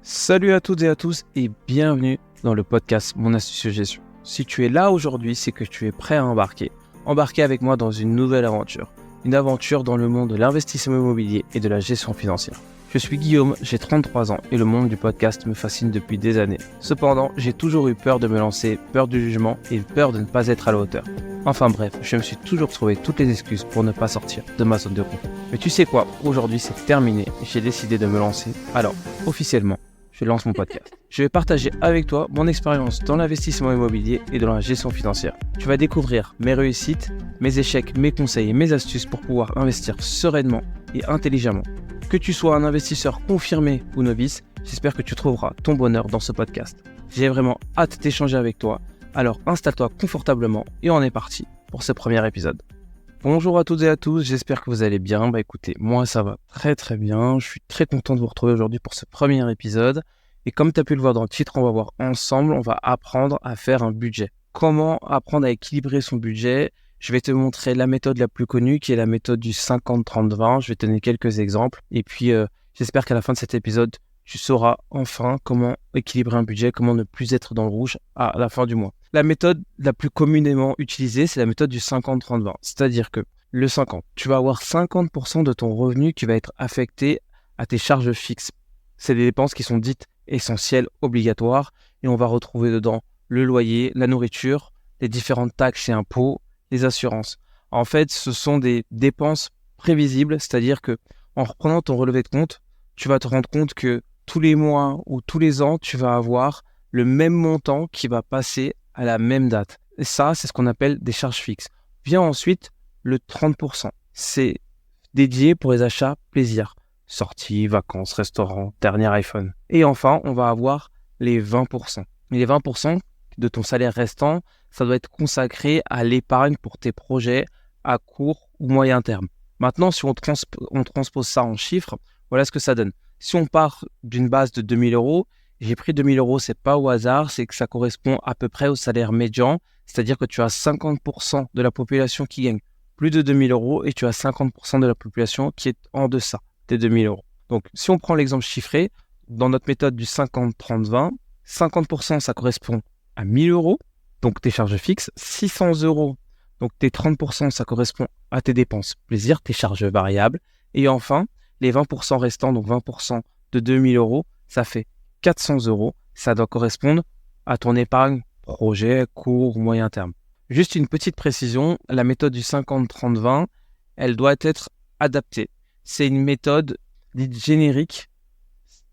Salut à toutes et à tous et bienvenue dans le podcast Mon Astucieux Gestion. Si tu es là aujourd'hui, c'est que tu es prêt à embarquer. Embarquer avec moi dans une nouvelle aventure. Une aventure dans le monde de l'investissement immobilier et de la gestion financière. Je suis Guillaume, j'ai 33 ans et le monde du podcast me fascine depuis des années. Cependant, j'ai toujours eu peur de me lancer, peur du jugement et peur de ne pas être à la hauteur. Enfin bref, je me suis toujours trouvé toutes les excuses pour ne pas sortir de ma zone de confort. Mais tu sais quoi, aujourd'hui c'est terminé, j'ai décidé de me lancer. Alors, officiellement, je lance mon podcast. Je vais partager avec toi mon expérience dans l'investissement immobilier et dans la gestion financière. Tu vas découvrir mes réussites, mes échecs, mes conseils et mes astuces pour pouvoir investir sereinement et intelligemment. Que tu sois un investisseur confirmé ou novice, j'espère que tu trouveras ton bonheur dans ce podcast. J'ai vraiment hâte d'échanger avec toi, alors installe-toi confortablement et on est parti pour ce premier épisode. Bonjour à toutes et à tous, j'espère que vous allez bien. Écoutez, moi ça va très bien, je suis très content de vous retrouver aujourd'hui pour ce premier épisode. Et comme tu as pu le voir dans le titre, on va voir ensemble, on va apprendre à faire un budget. Comment apprendre à équilibrer son budget? Je vais te montrer la méthode la plus connue qui est la méthode du 50-30-20. Je vais te donner quelques exemples. Et puis j'espère qu'à la fin de cet épisode, tu sauras enfin comment équilibrer un budget, comment ne plus être dans le rouge à la fin du mois. La méthode la plus communément utilisée, c'est la méthode du 50-30-20. C'est-à-dire que le 50, tu vas avoir 50% de ton revenu qui va être affecté à tes charges fixes. C'est des dépenses qui sont dites essentielles, obligatoires, et on va retrouver dedans le loyer, la nourriture, les différentes taxes et impôts, les assurances. En fait, ce sont des dépenses prévisibles, c'est-à-dire que en reprenant ton relevé de compte, tu vas te rendre compte que tous les mois ou tous les ans, tu vas avoir le même montant qui va passer à la même date. Et ça, c'est ce qu'on appelle des charges fixes. Vient ensuite le 30%. C'est dédié pour les achats plaisir. Sorties, vacances, restaurants, dernier iPhone. Et enfin, on va avoir les 20%. Et les 20% de ton salaire restant, ça doit être consacré à l'épargne pour tes projets à court ou moyen terme. Maintenant, si on transpose ça en chiffres, voilà ce que ça donne. Si on part d'une base de 2000 €, j'ai pris 2000 €, c'est pas au hasard, c'est que ça correspond à peu près au salaire médian, c'est-à-dire que tu as 50% de la population qui gagne plus de 2000 € et tu as 50% de la population qui est en deçà des 2000 €. Donc, si on prend l'exemple chiffré, dans notre méthode du 50-30-20, 50% ça correspond à 1000 €, donc tes charges fixes, 600 €, donc tes 30% ça correspond à tes dépenses plaisir, tes charges variables, et enfin, les 20% restants, donc 20% de 2000 €, ça fait 400 €, ça doit correspondre à ton épargne projet, court ou moyen terme. Juste une petite précision, la méthode du 50-30-20, elle doit être adaptée. C'est une méthode dite générique.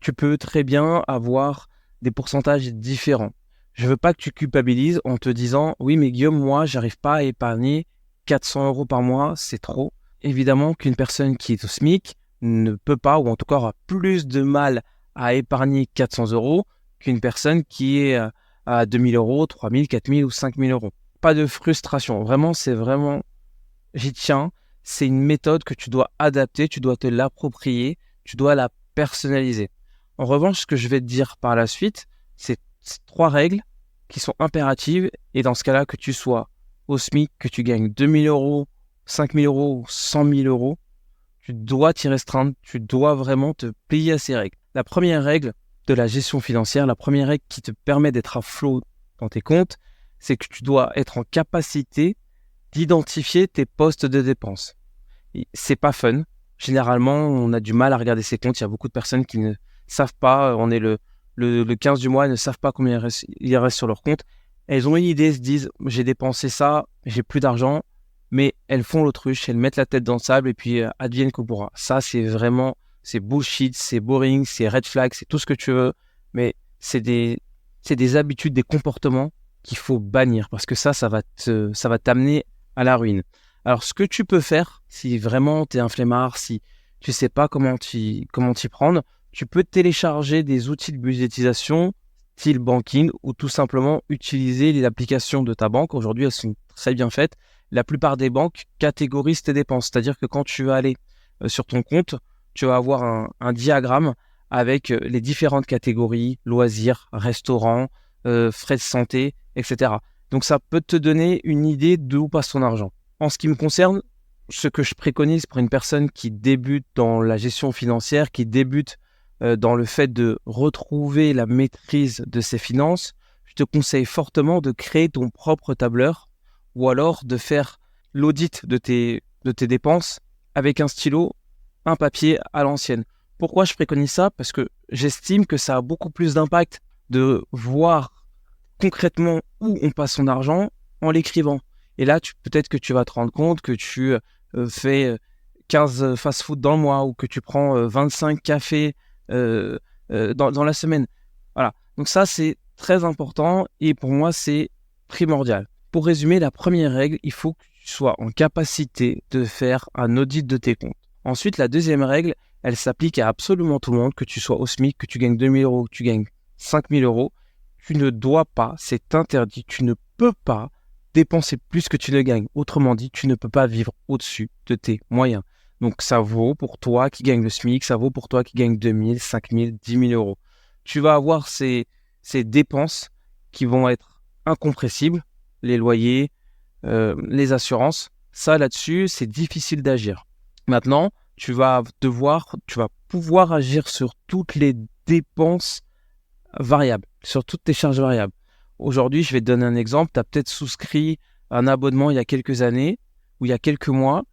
Tu peux très bien avoir des pourcentages différents. Je ne veux pas que tu culpabilises en te disant « Oui, mais Guillaume, moi, j'arrive pas à épargner 400 € par mois, c'est trop. » Évidemment qu'une personne qui est au SMIC ne peut pas, ou en tout cas aura plus de mal à épargner 400 € qu'une personne qui est à 2000 €, 3000, 4000 ou 5000 €. Pas de frustration. Vraiment, j'y tiens. C'est une méthode que tu dois adapter, tu dois te l'approprier, tu dois la personnaliser. En revanche, ce que je vais te dire par la suite, c'est 3 règles qui sont impératives. Et dans ce cas-là, que tu sois au SMIC, que tu gagnes 2000 €, 5000 € ou 100 000 €, tu dois t'y restreindre, tu dois vraiment te plier à ces règles. La première règle de la gestion financière, la première règle qui te permet d'être à flot dans tes comptes, c'est que tu dois être en capacité d'identifier tes postes de dépenses. C'est pas fun. Généralement, on a du mal à regarder ses comptes. Il y a beaucoup de personnes qui ne savent pas. On est le 15 du mois, elles ne savent pas combien il reste sur leur compte. Elles ont une idée, se disent « j'ai dépensé ça, j'ai plus d'argent », mais elles font l'autruche, elles mettent la tête dans le sable et puis advienne que pourra. Ça, c'est bullshit, c'est boring, c'est red flag, c'est tout ce que tu veux, mais c'est des habitudes, des comportements qu'il faut bannir parce que ça va t'amener à la ruine. Alors, ce que tu peux faire, si vraiment tu es un flemmard, si tu ne sais pas comment t'y prendre, tu peux télécharger des outils de budgétisation, style banking, ou tout simplement utiliser les applications de ta banque. Aujourd'hui, elles sont très bien faites. La plupart des banques catégorisent tes dépenses. C'est-à-dire que quand tu vas aller sur ton compte, tu vas avoir un diagramme avec les différentes catégories, loisirs, restaurants, frais de santé, etc. Donc, ça peut te donner une idée d'où passe ton argent. En ce qui me concerne, ce que je préconise pour une personne qui débute dans la gestion financière, qui débute dans le fait de retrouver la maîtrise de ses finances, je te conseille fortement de créer ton propre tableur ou alors de faire l'audit de tes dépenses avec un stylo, un papier à l'ancienne. Pourquoi je préconise ça? Parce que j'estime que ça a beaucoup plus d'impact de voir concrètement où on passe son argent en l'écrivant. Et là, peut-être que tu vas te rendre compte que tu fais 15 fast-food dans le mois ou que tu prends 25 cafés dans la semaine. Voilà. Donc ça, c'est très important et pour moi, c'est primordial. Pour résumer, la première règle, il faut que tu sois en capacité de faire un audit de tes comptes. Ensuite, la deuxième règle, elle s'applique à absolument tout le monde, que tu sois au SMIC, que tu gagnes 2 000 euros, que tu gagnes 5 000 euros. Tu ne dois pas, c'est interdit, tu ne peux pas dépenser plus que tu ne gagnes. Autrement dit, tu ne peux pas vivre au-dessus de tes moyens. Donc ça vaut pour toi qui gagne le SMIC, ça vaut pour toi qui gagne 2 000, 5 000, 10 000 euros. Tu vas avoir ces dépenses qui vont être incompressibles, les loyers, les assurances. Ça, là-dessus, c'est difficile d'agir. Maintenant, tu vas pouvoir agir sur toutes les dépenses variables, sur toutes tes charges variables. Aujourd'hui, je vais te donner un exemple. Tu as peut-être souscrit un abonnement il y a quelques années ou il y a quelques mois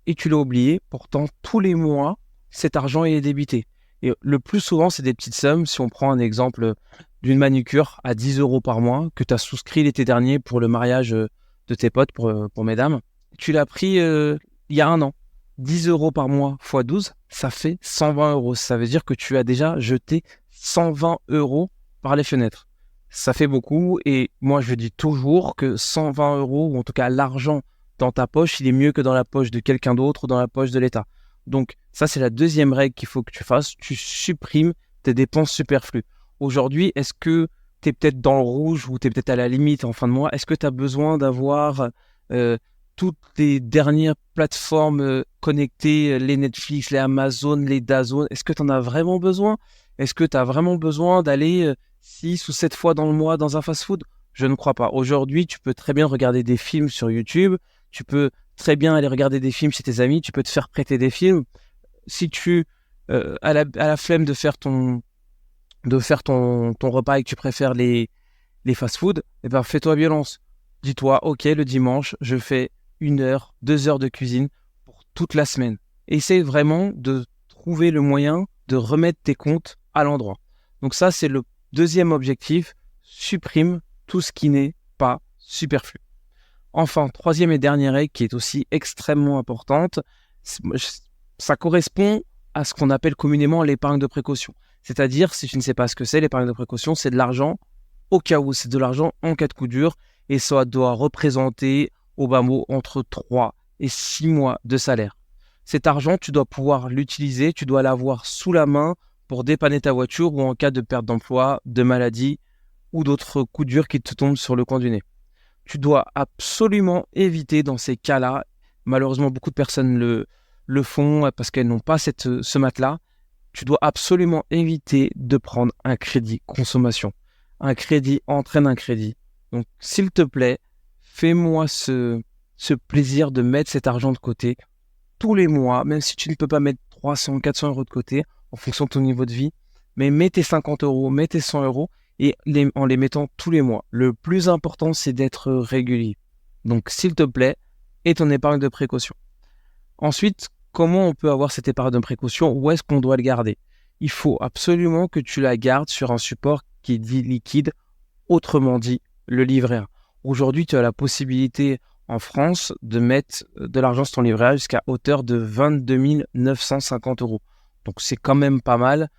et tu l'as oublié. Pourtant, tous les mois, cet argent est débité. Et le plus souvent, c'est des petites sommes. Si on prend un exemple d'une manucure à 10 euros par mois que tu as souscrit l'été dernier pour le mariage de tes potes, pour mesdames, tu l'as pris il y a un an. 10 euros par mois x 12, ça fait 120 euros. Ça veut dire que tu as déjà jeté 120 euros par les fenêtres. Ça fait beaucoup et moi je dis toujours que 120 euros, ou en tout cas l'argent dans ta poche, il est mieux que dans la poche de quelqu'un d'autre ou dans la poche de l'État. Donc ça, c'est la deuxième règle qu'il faut que tu fasses. Tu supprimes tes dépenses superflues. Aujourd'hui, est-ce que tu es peut-être dans le rouge ou tu es peut-être à la limite en fin de mois? Est-ce que tu as besoin d'avoir toutes les dernières plateformes connectées, les Netflix, les Amazon, les DAZN? Est-ce que tu en as vraiment besoin? Est-ce que tu as vraiment besoin d'aller 6 ou 7 fois dans le mois dans un fast-food? Je ne crois pas. Aujourd'hui, tu peux très bien regarder des films sur YouTube. Tu peux très bien aller regarder des films chez tes amis. Tu peux te faire prêter des films. Si tu as la flemme de faire ton repas et que tu préfères les fast-food, eh ben, fais-toi violence. Dis-toi, ok, le dimanche, je fais 1 heure, 2 heures de cuisine pour toute la semaine. Essaye vraiment de trouver le moyen de remettre tes comptes à l'endroit. Donc ça, c'est le deuxième objectif. Supprime tout ce qui n'est pas superflu. Enfin, troisième et dernière règle qui est aussi extrêmement importante, ça correspond à ce qu'on appelle communément l'épargne de précaution. C'est-à-dire, si tu ne sais pas ce que c'est, l'épargne de précaution, c'est de l'argent au cas où, c'est de l'argent en cas de coup dur et ça doit représenter au bas mot entre 3 et 6 mois de salaire. Cet argent, tu dois pouvoir l'utiliser, tu dois l'avoir sous la main pour dépanner ta voiture ou en cas de perte d'emploi, de maladie ou d'autres coups durs qui te tombent sur le coin du nez. Tu dois absolument éviter dans ces cas-là, malheureusement beaucoup de personnes le font parce qu'elles n'ont pas ce matelas, tu dois absolument éviter de prendre un crédit consommation. Un crédit entraîne un crédit. Donc s'il te plaît, fais-moi ce plaisir de mettre cet argent de côté tous les mois, même si tu ne peux pas mettre 300, 400 euros de côté en fonction de ton niveau de vie, mais mets tes 50 euros, mets tes 100 euros et en les mettant tous les mois. Le plus important, c'est d'être régulier. Donc, s'il te plaît, aie ton épargne de précaution. Ensuite, comment on peut avoir cette épargne de précaution? Où est-ce qu'on doit le garder? Il faut absolument que tu la gardes sur un support qui est dit liquide, autrement dit, le livret A. Aujourd'hui, tu as la possibilité en France de mettre de l'argent sur ton livret A jusqu'à hauteur de 22 950 euros. Donc, c'est quand même pas mal.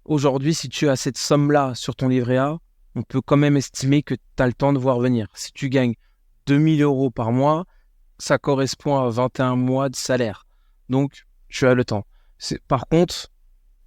Aujourd'hui, si tu as cette somme-là sur ton livret A, on peut quand même estimer que tu as le temps de voir venir. Si tu gagnes 2 000 euros par mois, ça correspond à 21 mois de salaire. Donc, tu as le temps. Par contre,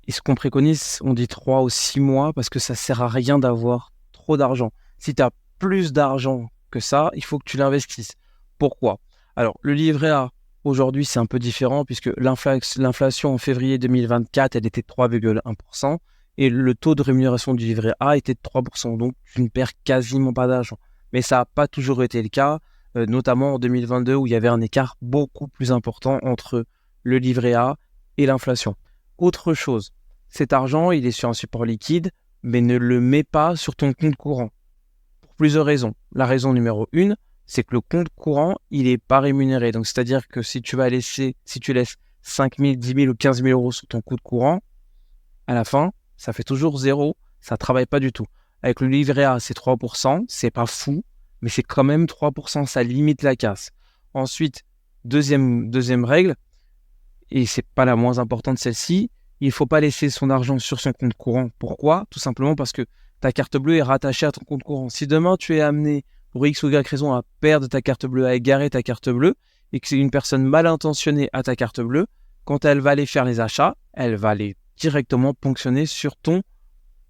ce qu'on préconise, on dit 3 ou 6 mois parce que ça ne sert à rien d'avoir trop d'argent. Si tu as plus d'argent que ça, il faut que tu l'investisses. Pourquoi? Alors, le livret A, aujourd'hui, c'est un peu différent puisque l'inflation en février 2024, elle était de 3,1% et le taux de rémunération du livret A était de 3%. Donc, tu ne perds quasiment pas d'argent. Mais ça n'a pas toujours été le cas, notamment en 2022 où il y avait un écart beaucoup plus important entre le livret A et l'inflation. Autre chose, cet argent, il est sur un support liquide, mais ne le mets pas sur ton compte courant. Pour plusieurs raisons. La raison numéro 1, c'est que le compte courant, il n'est pas rémunéré. Donc, c'est-à-dire que si tu laisses 5 000, 10 000 ou 15 000 euros sur ton compte courant, à la fin, ça fait toujours zéro, ça ne travaille pas du tout. Avec le livret A, c'est 3%, c'est pas fou, mais c'est quand même 3%, ça limite la casse. Ensuite, deuxième règle, et c'est pas la moins importante celle-ci, il ne faut pas laisser son argent sur son compte courant. Pourquoi ? Tout simplement parce que ta carte bleue est rattachée à ton compte courant. Si demain tu es amené, pour X ou Y raison, à perdre ta carte bleue, à égarer ta carte bleue, et que c'est une personne mal intentionnée à ta carte bleue, quand elle va aller faire les achats, elle va aller directement ponctionner sur ton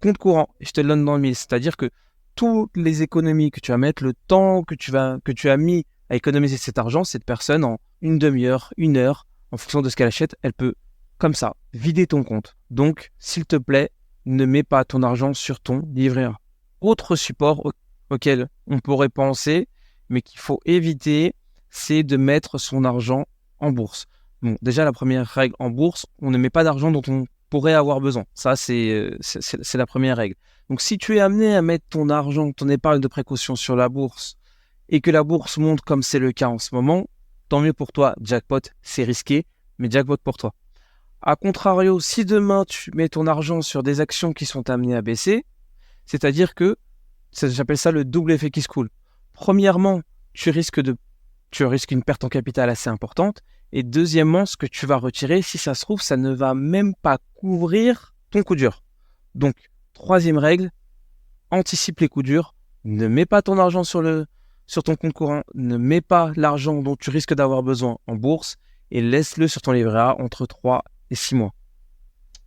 compte courant. Et je te le donne dans le mille. C'est-à-dire que toutes les économies que tu vas mettre, le temps que tu as mis à économiser cet argent, cette personne, en une demi-heure, 1 heure, en fonction de ce qu'elle achète, elle peut, comme ça, vider ton compte. Donc, s'il te plaît, ne mets pas ton argent sur ton livret A. Autre support auquel on pourrait penser, mais qu'il faut éviter, c'est de mettre son argent en bourse. Bon, déjà, la première règle en bourse, on ne met pas d'argent dont on pourrait avoir besoin. Ça, c'est la première règle. Donc, si tu es amené à mettre ton argent, ton épargne de précaution sur la bourse et que la bourse monte comme c'est le cas en ce moment, tant mieux pour toi, jackpot, c'est risqué, mais jackpot pour toi. A contrario, si demain tu mets ton argent sur des actions qui sont amenées à baisser, c'est-à-dire que, j'appelle ça le double effet qui se coule. Premièrement, tu risques une perte en capital assez importante. Et deuxièmement, ce que tu vas retirer, si ça se trouve, ça ne va même pas couvrir ton coup dur. Donc, troisième règle, anticipe les coups durs. Ne mets pas ton argent sur ton compte courant. Ne mets pas l'argent dont tu risques d'avoir besoin en bourse et laisse-le sur ton livret A entre 3 et 6 mois.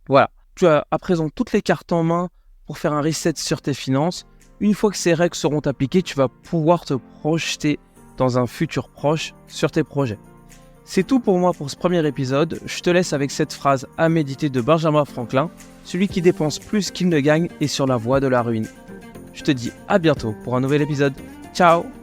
Voilà. Tu as à présent toutes les cartes en main pour faire un reset sur tes finances. Une fois que ces règles seront appliquées, tu vas pouvoir te projeter dans un futur proche sur tes projets. C'est tout pour moi pour ce premier épisode. Je te laisse avec cette phrase à méditer de Benjamin Franklin. Celui qui dépense plus qu'il ne gagne est sur la voie de la ruine. Je te dis à bientôt pour un nouvel épisode. Ciao!